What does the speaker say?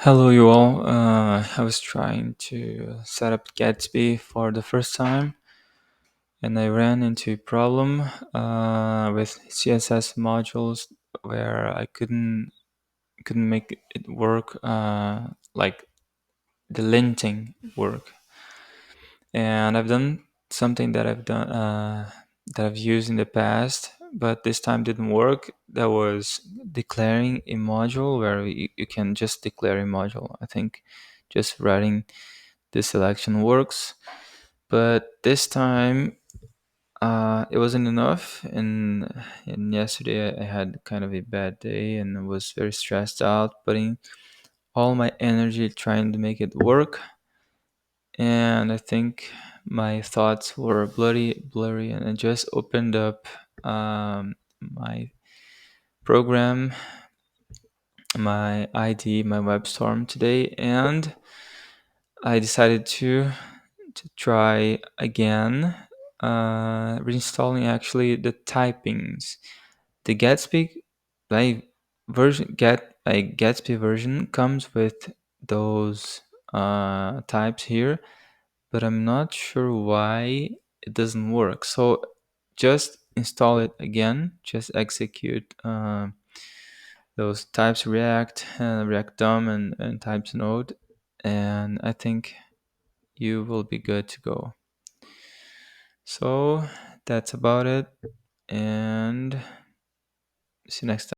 Hello, you all. I was trying to set up Gatsby for the first time, and I ran into a problem with CSS modules where I couldn't make it work, like the linting work. And I've done something that I've used in the past, but this time didn't work. That was declaring a module where you can just declare a module. I think just writing the selection works, but this time it wasn't enough. And yesterday I had kind of a bad day and I was very stressed out, putting all my energy trying to make it work. And I think my thoughts were blurry, and I just opened up my program, my ID, my WebStorm today, and I decided to try again, reinstalling actually the typings. The Gatsby Gatsby version comes with those types here, but I'm not sure why it doesn't work. So just install it again. Just execute those types React, React DOM, and types node, and I think you will be good to go. So that's about it, and see you next time.